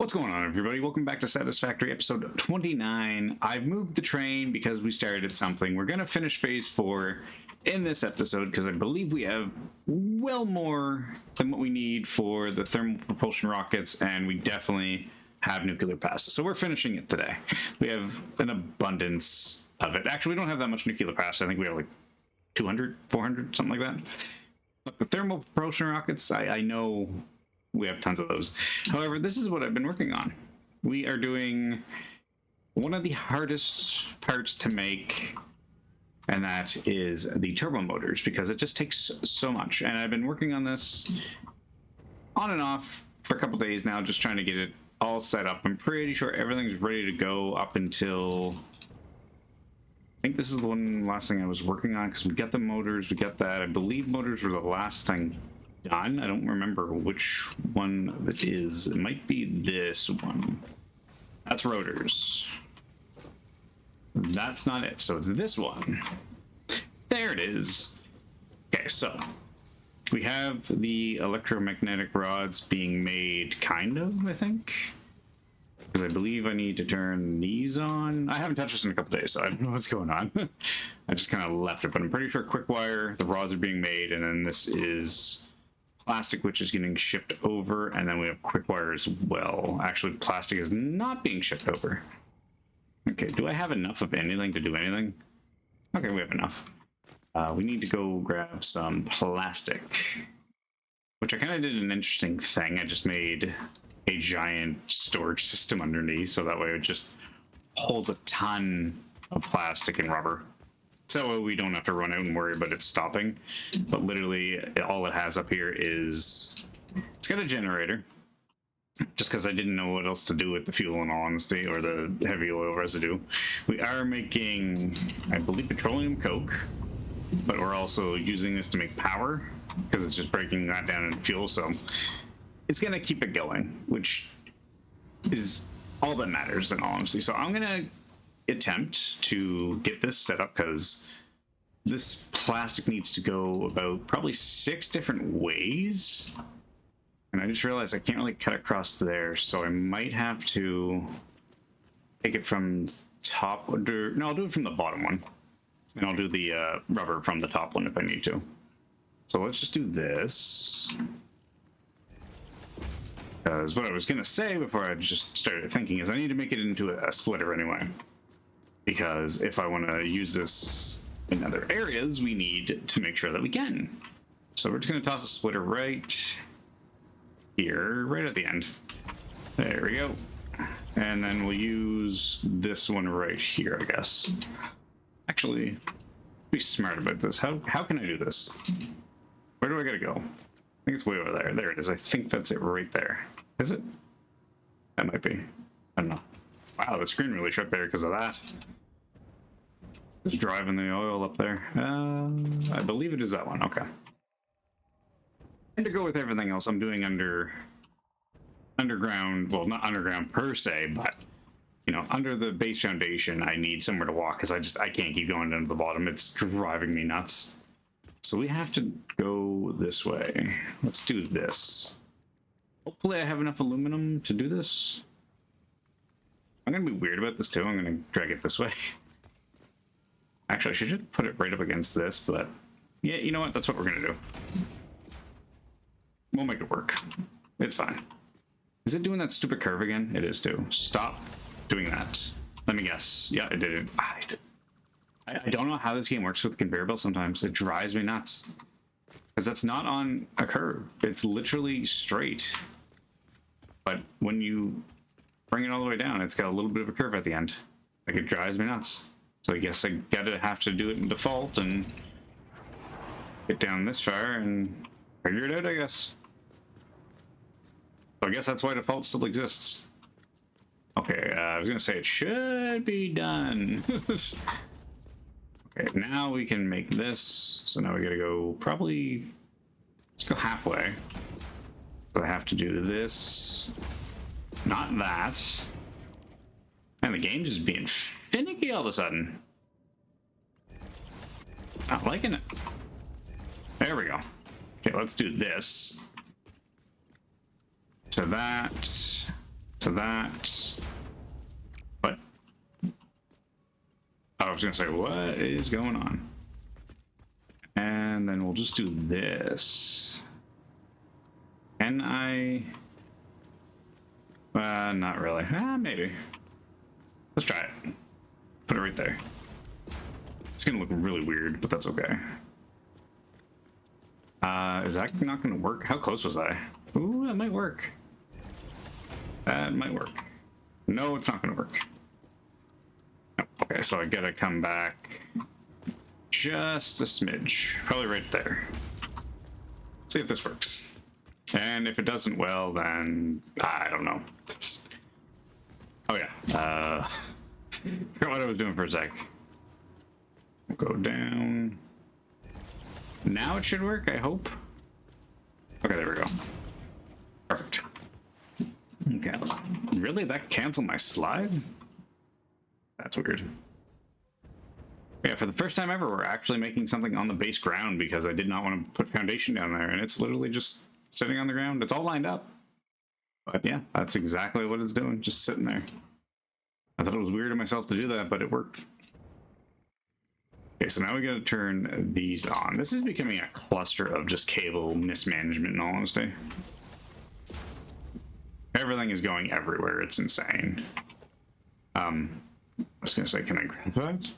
What's going on, everybody? Welcome back to Satisfactory episode 29. I've moved the train because we started something. We're going to finish phase 4 in this episode because I believe we have well more than what we need for the thermal propulsion rockets, and we definitely have nuclear pasta. So we're finishing it today. We have an abundance of it. Actually, we don't have that much nuclear pasta. I think we have like 200, 400, something like that. But the thermal propulsion rockets, I know we have tons of those. However, this is what I've been working on. We are doing one of the hardest parts to make, and that is the turbo motors, because it just takes so much. And I've been working on this on and off for a couple days now, just trying to get it all set up. I'm pretty sure everything's ready to go up until... I think this is the last thing I was working on, because we got the motors, we got that. I believe motors were the last thing done. I don't remember which one it is. It might be this one. That's rotors. That's not it. So it's this one. There it is. Okay, so we have the electromagnetic rods being made, kind of, I think. Because I believe I need to turn these on. I haven't touched this in a couple days, so I don't know what's going on. I just kind of left it, but I'm pretty sure quick wire, the rods are being made, and then this is plastic, which is getting shipped over, and then we have quick wire as well. Actually, plastic is not being shipped over. Okay, do I have enough of anything to do anything? Okay, we have enough. We need to go grab some plastic, which I kind of did an interesting thing. I just made a giant storage system underneath, so that way it just holds a ton of plastic and rubber. So we don't have to run out and worry about it stopping. But literally, all it has up here is... It's got a generator. Just because I didn't know what else to do with the fuel, in all honesty, or the heavy oil residue. We are making, I believe, petroleum coke. But we're also using this to make power, because it's just breaking that down into fuel. So it's going to keep it going, which is all that matters, in all honesty. So I'm going to attempt to get this set up, because this plastic needs to go about probably 6 different ways, and I just realized I can't really cut across there, so I might have to take it from top. No, I'll do it from the bottom one, and I'll do the rubber from the top one if I need to. So let's just do this, because what I was gonna say before I just started thinking is I need to make it into a splitter anyway. Because if I want to use this in other areas, we need to make sure that we can. So we're just going to toss a splitter right here, right at the end. There we go. And then we'll use this one right here, I guess. Actually, be smart about this. How can I do this? Where do I gotta go? I think it's way over there. There it is. I think that's it right there. Is it? That might be. I don't know. Wow, the screen really shook there because of that. Just driving the oil up there. I believe it is that one. Okay. And to go with everything else, I'm doing underground. Well, not underground per se, but you know, under the base foundation, I need somewhere to walk because I can't keep going down to the bottom. It's driving me nuts. So we have to go this way. Let's do this. Hopefully, I have enough aluminum to do this. I'm gonna be weird about this too. I'm gonna drag it this way. Actually, I should just put it right up against this, but yeah, you know what? That's what we're gonna do. We'll make it work. It's fine. Is it doing that stupid curve again? It is too. Stop doing that. Let me guess. Yeah, it did. I don't know how this game works with the conveyor belt sometimes. It drives me nuts. Because that's not on a curve. It's literally straight. But when you bring it all the way down, it's got a little bit of a curve at the end. Like, it drives me nuts. So I guess I have to do it in default and get down this far and figure it out, I guess. So I guess that's why default still exists. Okay, I was gonna say it should be done. Okay, now we can make this. So now we gotta go probably, let's go halfway. So I have to do this. Not that. And the game just being finicky all of a sudden. Not liking it. There we go. Okay, let's do this. To that. to that. But I was gonna say, what is going on? And then we'll just do this. Can I? Not really. Maybe. Let's try it. Put it right there. It's gonna look really weird, but that's okay. Is that not gonna work? How close was I? Ooh, that might work. That might work. No, it's not gonna work. Oh, okay, so I gotta come back just a smidge. Probably right there. See if this works. And if it doesn't, well, then I don't know. Oh yeah. Forgot what I was doing for a sec. We'll go down. Now it should work, I hope. Okay, there we go. Perfect. Okay. Really? That canceled my slide? That's weird. Yeah, for the first time ever, we're actually making something on the base ground because I did not want to put foundation down there, and it's literally just sitting on the ground. It's all lined up. But yeah, that's exactly what it's doing, just sitting there. I thought it was weird of myself to do that, but it worked. Okay, so now we gotta turn these on. This is becoming a cluster of just cable mismanagement, in all honesty. Everything is going everywhere. It's insane. I was gonna say, can I grab that?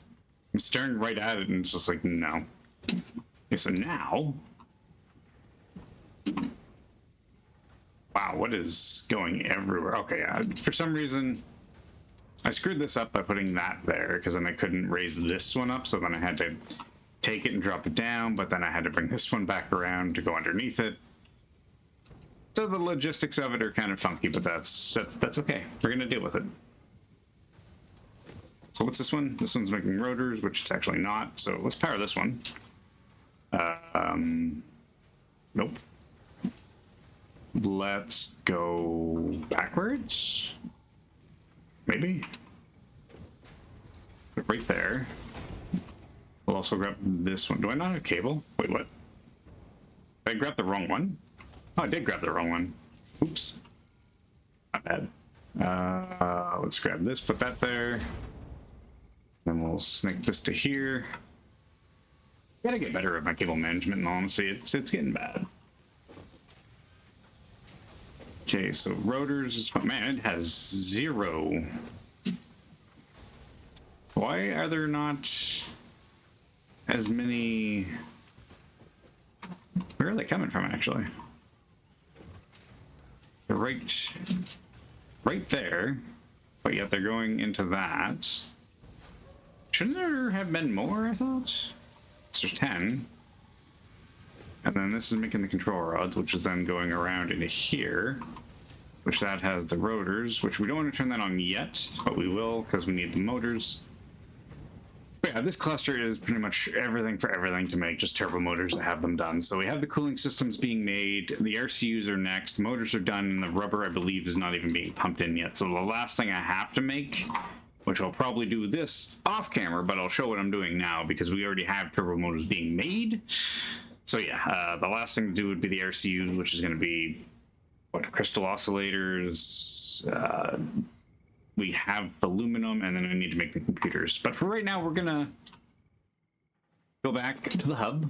I'm staring right at it and it's just like, no. Okay, so now... Wow, what is going everywhere? Okay, for some reason, I screwed this up by putting that there, because then I couldn't raise this one up, so then I had to take it and drop it down, but then I had to bring this one back around to go underneath it. So the logistics of it are kind of funky, but that's okay. We're gonna deal with it. So what's this one? This one's making rotors, which it's actually not, so let's power this one. Nope. Let's go backwards. Maybe. Put it right there. We'll also grab this one. Do I not have cable? Wait, what? Did I grab the wrong one? Oh, I did grab the wrong one. Oops. Not bad. Let's grab this, put that there. Then we'll snake this to here. Gotta get better at my cable management, and honestly, it's getting bad. Okay, so rotors, man, it has 0. Why are there not as many? Where are they coming from, actually? They're right there, but yet they're going into that. Shouldn't there have been more, I thought? So there's 10. And then this is making the control rods, which is then going around into here, which that has the rotors, which we don't want to turn that on yet, but we will because we need the motors. But yeah, this cluster is pretty much everything for everything to make, just turbo motors to have them done. So we have the cooling systems being made, the RCUs are next, the motors are done, and the rubber, I believe, is not even being pumped in yet. So the last thing I have to make, which I'll probably do this off camera, but I'll show what I'm doing now because we already have turbo motors being made. So yeah, the last thing to do would be the RCUs, which is going to be, what, crystal oscillators. We have aluminum, and then I need to make the computers. But for right now, we're going to go back to the hub.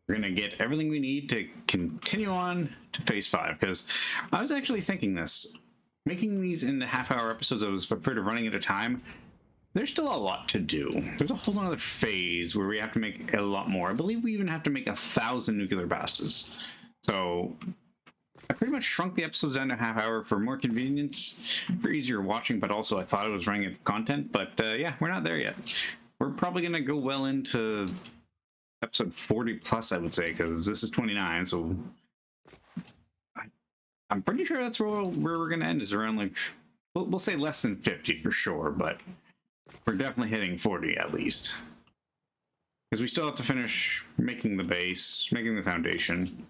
We're going to get everything we need to continue on to phase 5, because I was actually thinking this. Making these into half-hour episodes, I was afraid of running at a time. There's still a lot to do. There's a whole other phase where we have to make a lot more. I believe we even have to make 1,000 nuclear bastas. So I pretty much shrunk the episodes down to a half hour for more convenience, for easier watching, but also I thought I was running out of content. But yeah, we're not there yet. We're probably going to go well into episode 40 plus, I would say, because this is 29. So I'm pretty sure that's where we're going to end, is around, like, we'll say less than 50 for sure, but we're definitely hitting 40 at least. Because we still have to finish making the base, making the foundation,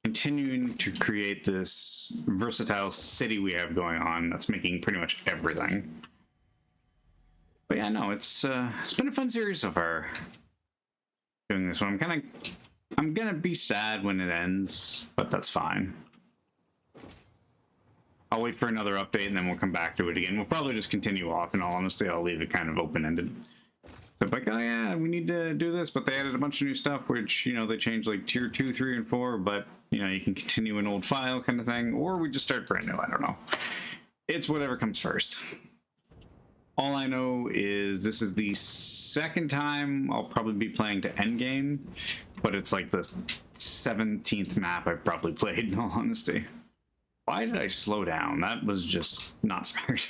continuing to create this versatile city we have going on that's making pretty much everything. But yeah, no, it's been a fun series so far doing this one. I'm gonna be sad when it ends, but that's fine. I'll wait for another update and then we'll come back to it again. We'll probably just continue off. In all honesty, I'll leave it kind of open-ended. So like, oh yeah, we need to do this, but they added a bunch of new stuff, which, you know, they changed like tier 2, 3, and 4, but, you know, you can continue an old file kind of thing, or we just start brand new, I don't know. It's whatever comes first. All I know is this is the second time I'll probably be playing to endgame, but it's like the 17th map I've probably played, in all honesty. Why did I slow down? That was just not smart.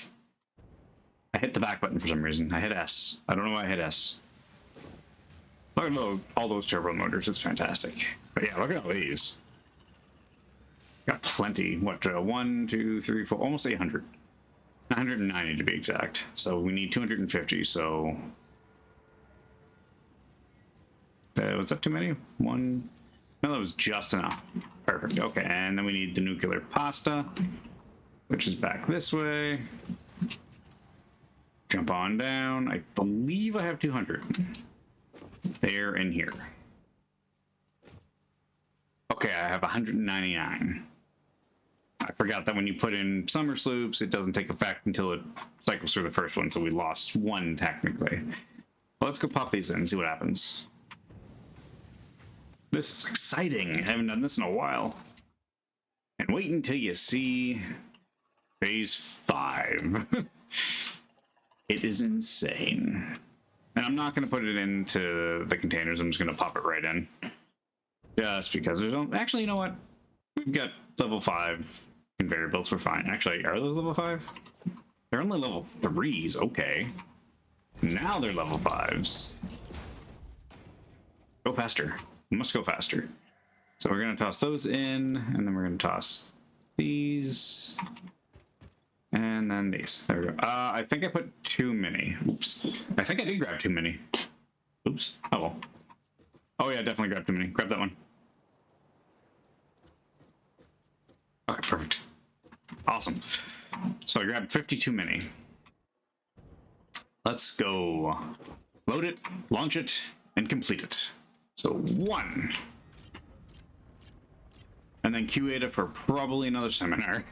I hit the back button for some reason. I hit S. I don't know why I hit S. Look at all those turbo motors. It's fantastic. But yeah, look at all these. Got plenty. What, 1, 2, 3, 4, almost 800. 190 to be exact. So we need 250, so... was that too many? One... No, that was just enough. Perfect. Okay, and then we need the nuclear pasta, which is back this way. Jump on down. I believe I have 200. There and here. Okay, I have 199. I forgot that when you put in summer sloops, it doesn't take effect until it cycles through the first one, so we lost one technically. Well, let's go pop these in and see what happens. This is exciting. I haven't done this in a while. And wait until you see phase 5. It is insane. And I'm not going to put it into the containers. I'm just going to pop it right in. Just because there's no... Actually, you know what? We've got level 5 conveyor belts. We're fine. Actually, are those level 5? They're only level 3s. Okay. Now they're level 5s. Go faster. We must go faster. So we're going to toss those in, and then we're going to toss these... And then these. There we go. I think I put too many. Oops. I think I did grab too many. Oops. Oh well. Oh yeah, definitely grabbed too many. Grab that one. Okay, perfect. Awesome. So I grabbed 50 too many. Let's go load it, launch it, and complete it. So 1. And then Q it for probably another seminar.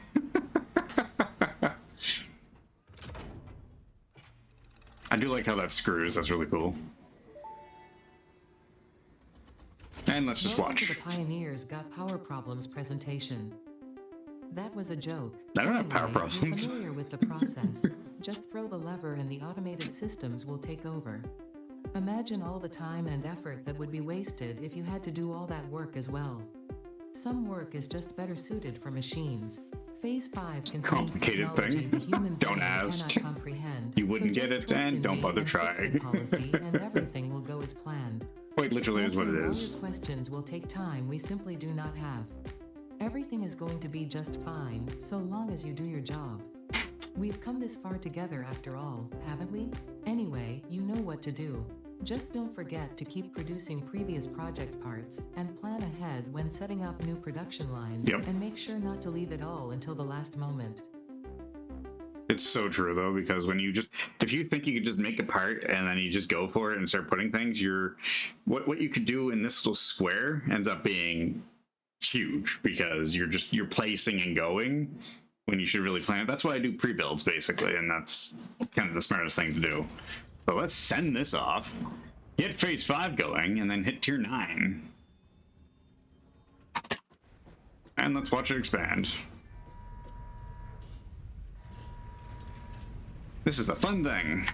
I do like how that screws. That's really cool. And let's just watch. The Pioneers Got Power Problems presentation. That was a joke. I don't have power problems. You're familiar with the process. Just throw the lever and the automated systems will take over. Imagine all the time and effort that would be wasted if you had to do all that work as well. Some work is just better suited for machines. Phase 5 contains complicated thing. The human Don't ask. Cannot comprehend. You wouldn't get it, and don't bother trying. Policy and everything will go as planned. Quite literally is what it is. All your questions will take time we simply do not have. Everything is going to be just fine, so long as you do your job. We've come this far together after all, haven't we? Anyway, you know what to do. Just don't forget to keep producing previous project parts, and plan ahead when setting up new production lines, and make sure not to leave it all until the last moment. It's so true though, because when you just, if you think you could just make a part and then you just go for it and start putting things, what you could do in this little square ends up being huge, because you're placing and going when you should really plan it. That's why I do pre-builds basically, and that's kind of the smartest thing to do. So let's send this off, get phase 5 going, and then hit tier 9. And let's watch it expand. This is a fun thing.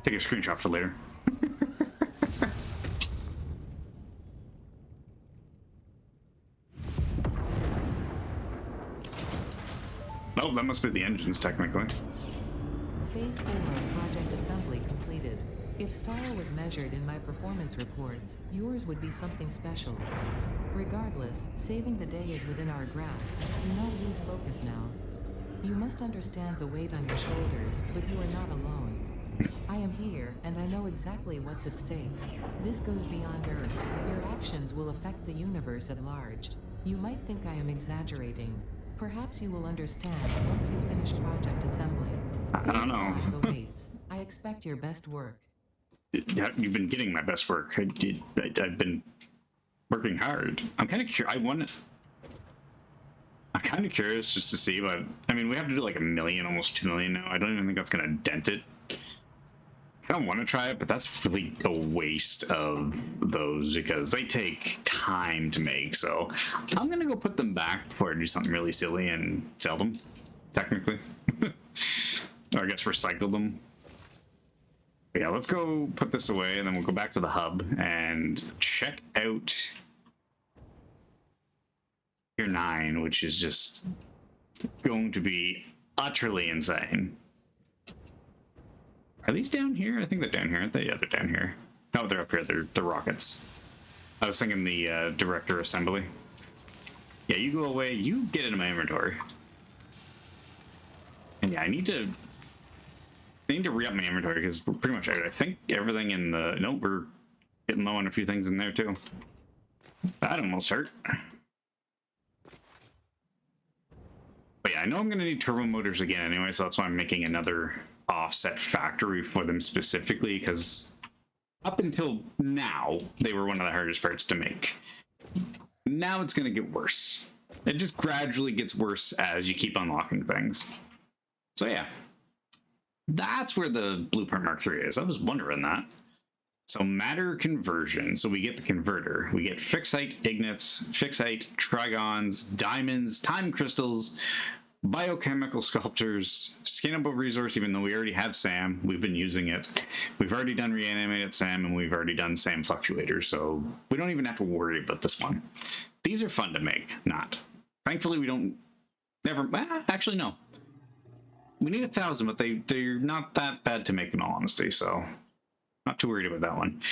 Take a screenshot for later. Oh, that must be the engines, technically. Phase 4 project assembly completed. If style was measured in my performance reports, yours would be something special. Regardless, saving the day is within our grasp. Do not lose focus now. You must understand the weight on your shoulders, but you are not alone. I am here, and I know exactly what's at stake. This goes beyond Earth. Your actions will affect the universe at large. You might think I am exaggerating. Perhaps you will understand once you finish project assembly. I don't know. Phase 5 awaits. I expect your best work. You've been getting my best work. I've been working hard. I'm kind of curious. I'm kind of curious just to see, but I mean, we have to do like 1 million, almost 2 million now. I don't even think that's gonna dent it. I don't want to try it, but that's really a waste of those because they take time to make. So I'm gonna go put them back before I do something really silly and sell them, technically. Or I guess recycle them. But yeah, let's go put this away and then we'll go back to the hub and check out Tier 9, which is just going to be utterly insane. Are these down here? I think they're down here, aren't they? Yeah, they're down here. No, they're up here. They're the rockets. I was thinking the director assembly. Yeah, you go away. You get into my inventory. And yeah, I need to re-up my inventory because we're pretty much out. I think everything in the... Nope, we're getting low on a few things in there too. That almost hurt. But yeah, I know I'm going to need turbo motors again anyway, so that's why I'm making another offset factory for them specifically, because up until now, they were one of the hardest parts to make. Now it's going to get worse. It just gradually gets worse as you keep unlocking things. So yeah, that's where the Blueprint Mark III is. I was wondering that. So matter conversion. So we get the converter. We get fixite ignits, fixite, trigons, diamonds, time crystals, biochemical sculptures, scalable resource, even though we already have SAM. We've been using it. We've already done reanimated SAM, and we've already done SAM fluctuators, so we don't even have to worry about this one. These are fun to make. Not. Thankfully, we don't... Never... Actually, no. We need 1,000, but they're not that bad to make in all honesty, so... Not too worried about that one.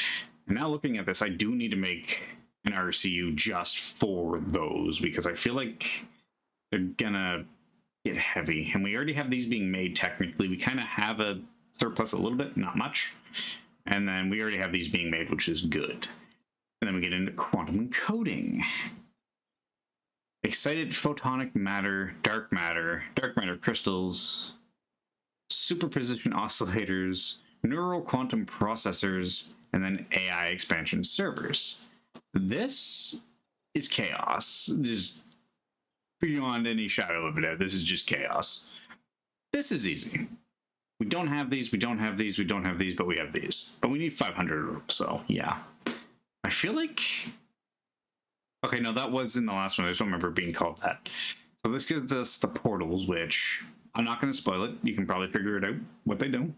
And now looking at this, I do need to make an RCU just for those, because I feel like they're gonna get heavy. And we already have these being made technically. We kind of have a surplus a little bit, not much. And then we already have these being made, which is good. And then we get into quantum encoding. Excited photonic matter, dark matter crystals, superposition oscillators, neural quantum processors, and then AI expansion servers. This is chaos. Just beyond any shadow of a doubt, this is just chaos. This is easy. We don't have these, we don't have these, we don't have these, but we have these. But we need 500, so yeah. I feel like... Okay, no, that was in the last one. I just don't remember it being called that. So this gives us the portals, which I'm not going to spoil it. You can probably figure it out, what they do.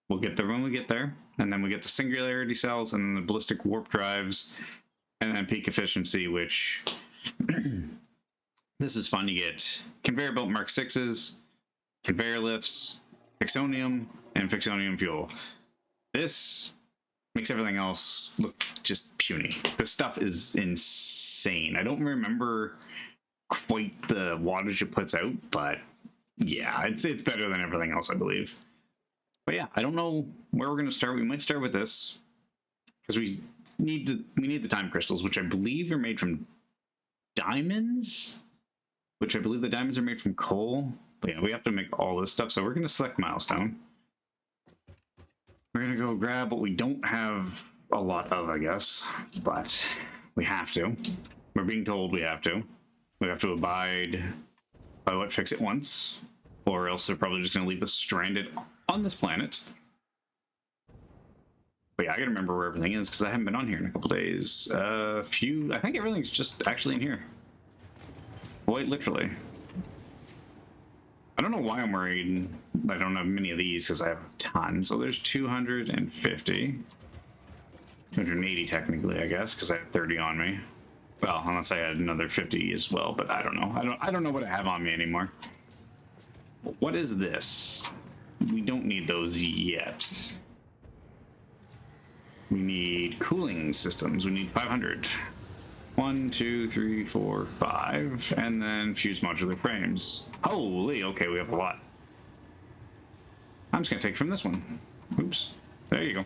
We'll get there when we get there. And then we get the singularity cells and then the ballistic warp drives and then peak efficiency, which this is fun. You get conveyor belt Mark 6s, conveyor lifts, fixonium, and fixonium fuel. This makes everything else look just puny. This stuff is insane. I don't remember quite the wattage it puts out, but yeah, it's better than everything else, I believe. But yeah, I don't know where we're going to start. We might start with this because we need the time crystals, which I believe are made from diamonds, which I believe the diamonds are made from coal. But yeah, we have to make all this stuff. So we're going to select milestone. We're going to go grab what we don't have a lot of, I guess, but we have to. We're being told we have to. We have to abide by what Fix It wants, or else they're probably just going to leave us stranded on this planet. But yeah, I gotta remember where everything is because I haven't been on here in a couple days. I think everything's just actually in here. Quite literally. I don't know why I'm worried I don't have many of these because I have a ton. So there's 250. 280 technically, I guess, because I had 30 on me. Well, unless I had another 50 as well, but I don't know. I don't know what I have on me anymore. What is this? We don't need those yet. We need cooling systems. We need 500. 1, 2, 3, 4, 5. And then fuse modular frames. Holy, okay, we have a lot. I'm just going to take from this one. Oops. There you go.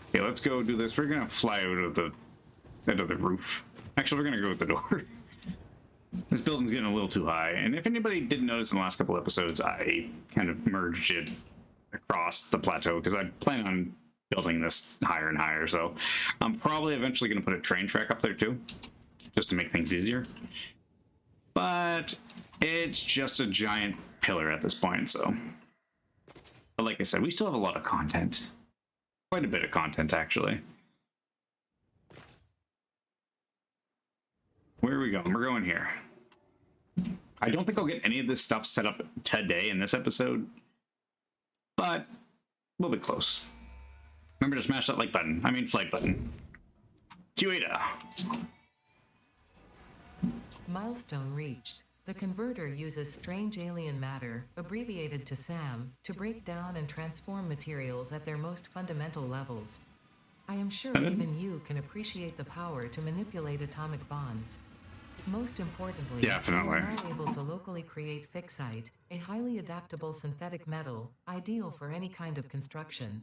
Okay, let's go do this. We're going to fly out of the roof. Actually, we're going to go with the door. This building's getting a little too high. And if anybody didn't notice in the last couple episodes, I kind of merged it across the plateau because I plan on building this higher and higher. So I'm probably eventually going to put a train track up there too, just to make things easier. But It's just a giant pillar at this point, so. But like I said, we still have a lot of content. Quite a bit of content, actually. Where are we going? We're going here. I don't think I'll get any of this stuff set up today in this episode, but we'll be close. Remember to smash that like button. I mean flight button. Q-Ada. Milestone reached. The converter uses strange alien matter, abbreviated to SAM, to break down and transform materials at their most fundamental levels. I am sure even you can appreciate the power to manipulate atomic bonds. Most importantly, Definitely. you are now able to locally create fixite, a highly adaptable synthetic metal, ideal for any kind of construction.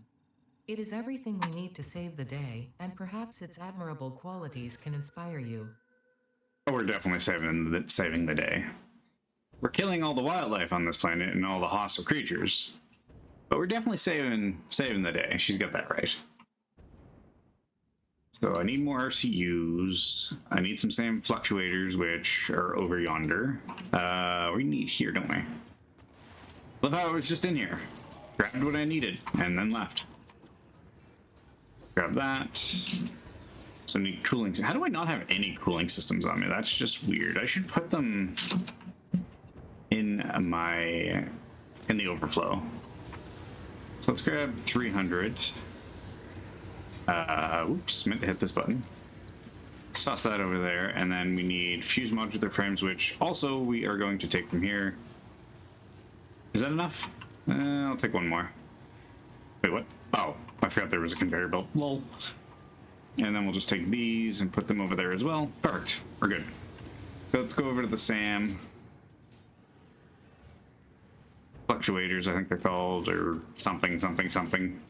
It is everything we need to save the day, and perhaps its admirable qualities can inspire you. Oh, we're definitely saving the day. We're killing all the wildlife on this planet and all the hostile creatures, but we're definitely saving the day. She's got that right. So I need more RCUs. I need some SAM fluctuators, which are over yonder. We need here, don't we? Love how it was just in here. Grabbed what I needed and then left. Grab that. So I need cooling. How do I not have any cooling systems on me? That's just weird. I should put them in the overflow. So let's grab 300. Oops, meant to hit this button. Let's toss that over there, and then we need fuse modular frames, which also we are going to take from here. Is that enough? I'll take one more. Wait, what? Oh, I forgot there was a conveyor belt. Lol. And then we'll just take these and put them over there as well. Perfect. We're good. So let's go over to the SAM. Fluctuators, I think they're called, or something.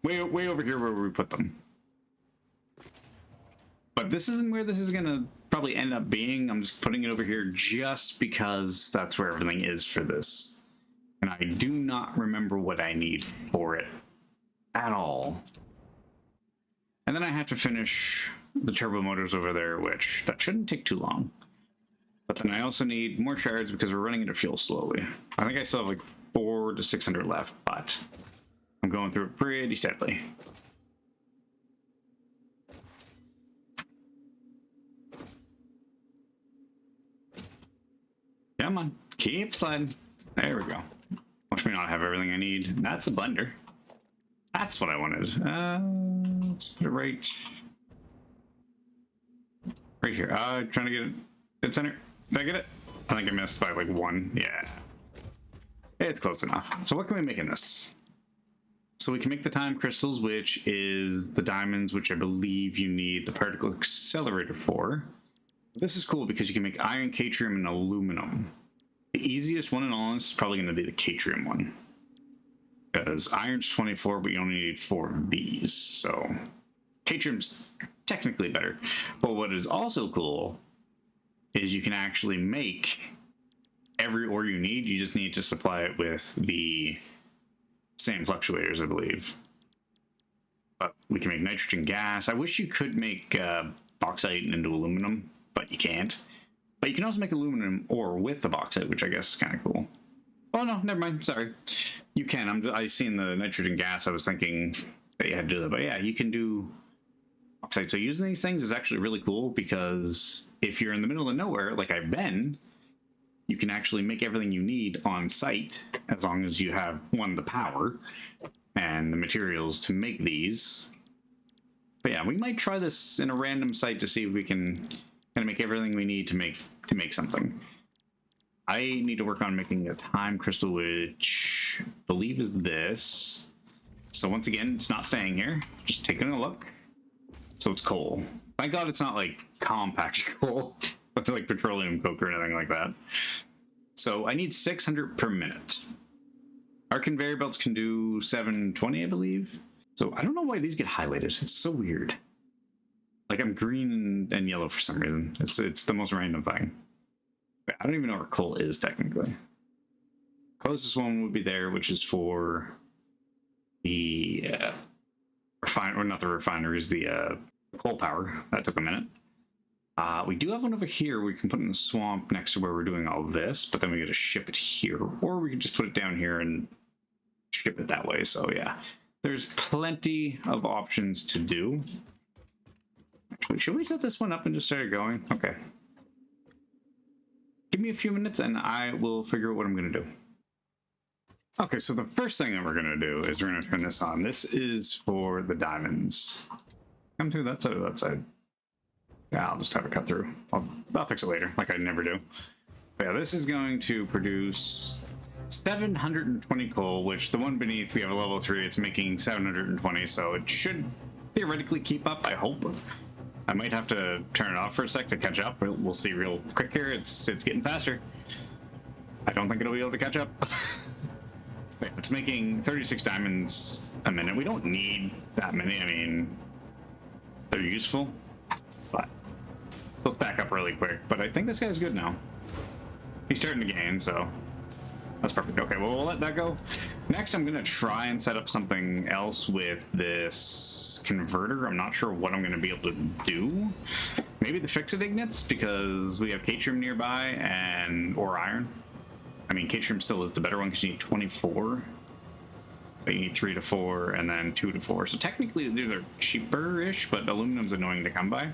Way over here where we put them. But this isn't where this is gonna probably end up being. I'm just putting it over here just because that's where everything is for this. And I do not remember what I need for it at all. And then I have to finish the turbo motors over there, which that shouldn't take too long. But then I also need more shards because we're running out of fuel slowly. I think I still have like 400 to 600 left, but I'm going through it pretty steadily. Come on, keep sliding. There we go. Watch me not have everything I need. That's a blender. That's what I wanted. Let's put it right here. Trying to get it dead center. Did I get it? I think I missed by like 1. Yeah. It's close enough. So what can we make in this? So we can make the time crystals, which is the diamonds, which I believe you need the particle accelerator for. This is cool because you can make iron, catrium, and aluminum. The easiest one in all is probably going to be the catrium one. Because iron's 24, but you only need 4 of these. So catrium's technically better. But what is also cool is you can actually make every ore you need. You just need to supply it with the same fluctuators, I believe. But we can make nitrogen gas. I wish you could make bauxite into aluminum, but you can't. But you can also make aluminum ore with the bauxite, which I guess is kind of cool. Oh no, never mind. Sorry. You can. I seen the nitrogen gas. I was thinking that you had to do that, but yeah, you can do bauxite. So using these things is actually really cool because if you're in the middle of nowhere, like I've been, you can actually make everything you need on site as long as you have the power and the materials to make these. But yeah, we might try this in a random site to see if we can kind of make everything we need to make something. I need to work on making a time crystal, which I believe is this. So once again, it's not staying here. Just taking a look. So it's coal. Thank God it's not like compact coal, like petroleum coke or anything like that. So I need 600 per minute. Our conveyor belts can do 720, I believe. So I don't know why these get highlighted. It's so weird. Like I'm green and yellow for some reason. It's the most random thing. I don't even know where coal is technically. Closest one would be there, which is for the not the refineries, the coal power. That took a minute. We do have one over here we can put in the swamp next to where we're doing all this, but then we got to ship it here, or we can just put it down here and ship it that way. So yeah, there's plenty of options to do. Actually, should we set this one up and just start going? Okay. Give me a few minutes and I will figure out what I'm going to do. Okay, so the first thing that we're going to do is we're going to turn this on. This is for the diamonds. Come through that side or that side? Yeah, I'll just have it cut through. I'll fix it later, like I never do. But yeah, this is going to produce 720 coal, which the one beneath, we have a level 3, it's making 720, so it should theoretically keep up, I hope. I might have to turn it off for a sec to catch up. We'll see real quick here. It's getting faster. I don't think it'll be able to catch up. It's making 36 diamonds a minute. We don't need that many. I mean, they're useful, but they'll stack up really quick. But I think this guy's good now. He's starting to gain, so that's perfect. Okay, well, we'll let that go. Next, I'm going to try and set up something else with this converter. I'm not sure what I'm going to be able to do. Maybe the fix-it ignits, because we have Catrium nearby or iron. I mean, Catrium still is the better one because you need 24. But you need 3 to 4 and then 2 to 4. So technically, they're cheaper-ish, but aluminum's annoying to come by.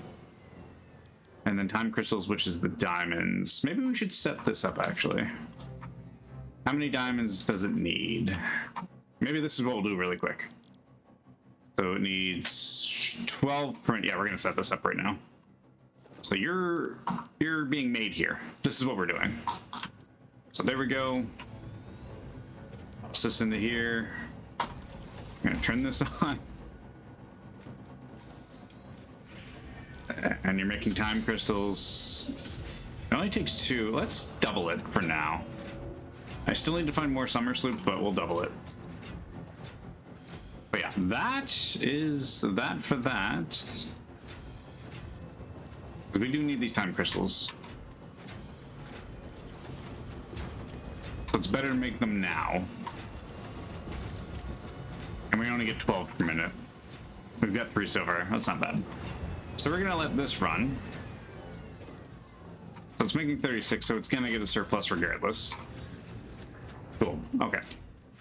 And then time crystals, which is the diamonds. Maybe we should set this up, actually. How many diamonds does it need? Maybe this is what we'll do really quick. So it needs 12 print. Yeah, we're gonna set this up right now. So you're being made here. This is what we're doing. So there we go. Toss this into here. I'm gonna turn this on. And you're making time crystals. It only takes 2. Let's double it for now. I still need to find more summer sloops, but we'll double it. But yeah, that is that for that. Because we do need these time crystals. So it's better to make them now. And we only get 12 per minute. We've got 3 so far. That's not bad. So we're going to let this run. So it's making 36, so it's going to get a surplus regardless. Cool. Okay.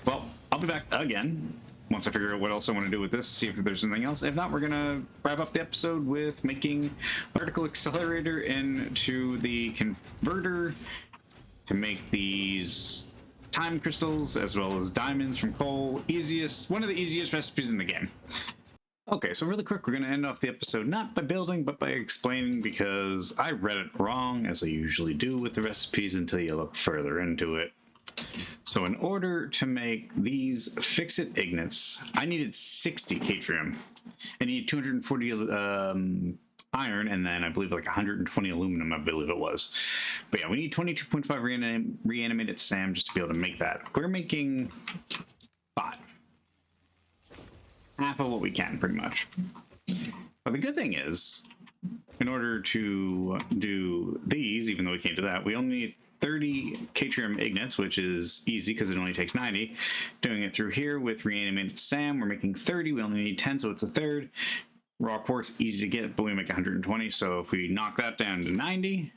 Well, I'll be back again once I figure out what else I want to do with this, see if there's anything else. If not, we're going to wrap up the episode with making particle accelerator into the converter to make these time crystals as well as diamonds from coal. One of the easiest recipes in the game. Okay, so really quick, we're going to end off the episode not by building, but by explaining, because I read it wrong, as I usually do with the recipes until you look further into it. So in order to make these fix-it ignits, I needed 60 Catrium. I need 240 iron, and then I believe like 120 aluminum, I believe it was. But yeah, we need 22.5 reanimated SAM just to be able to make that. We're making 5. Half of what we can, pretty much. But the good thing is, in order to do these, even though we can't do that, we only need 30 Catrium ignits, which is easy because it only takes 90. Doing it through here with reanimated SAM, we're making 30. We only need 10, so it's a third. Raw quartz, easy to get, but we make 120. So if we knock that down to 90,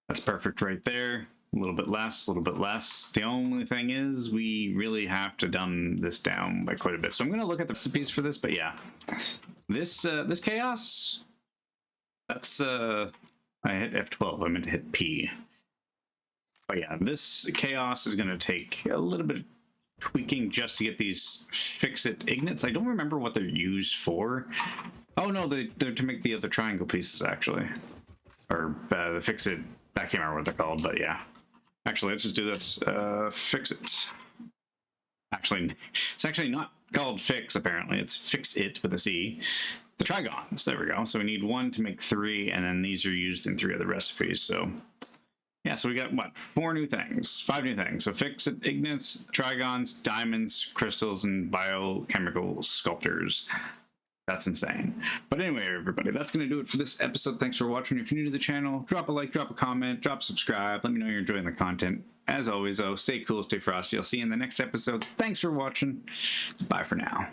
that's perfect right there. A little bit less, a little bit less. The only thing is we really have to dumb this down by quite a bit. So I'm going to look at the recipes for this, but yeah, this chaos, that's I hit F12. I meant to hit P. But yeah, this chaos is going to take a little bit of tweaking just to get these fix-it ignits. I don't remember what they're used for. Oh no, they're to make the other triangle pieces, actually. Or the fix-it, I can't remember what they're called, but yeah. Actually, let's just do this. Fix-it. Actually, it's actually not called fix, apparently. It's fix-it with a C. The trigons, there we go. So we need 1 to make 3, and then these are used in 3 other recipes, so... Yeah, so we got, what, 5 new things. So fix-it ignits, trigons, diamonds, crystals, and biochemical sculptors. That's insane. But anyway, everybody, that's going to do it for this episode. Thanks for watching. If you're new to the channel, drop a like, drop a comment, drop subscribe. Let me know you're enjoying the content. As always, though, stay cool, stay frosty. I'll see you in the next episode. Thanks for watching. Bye for now.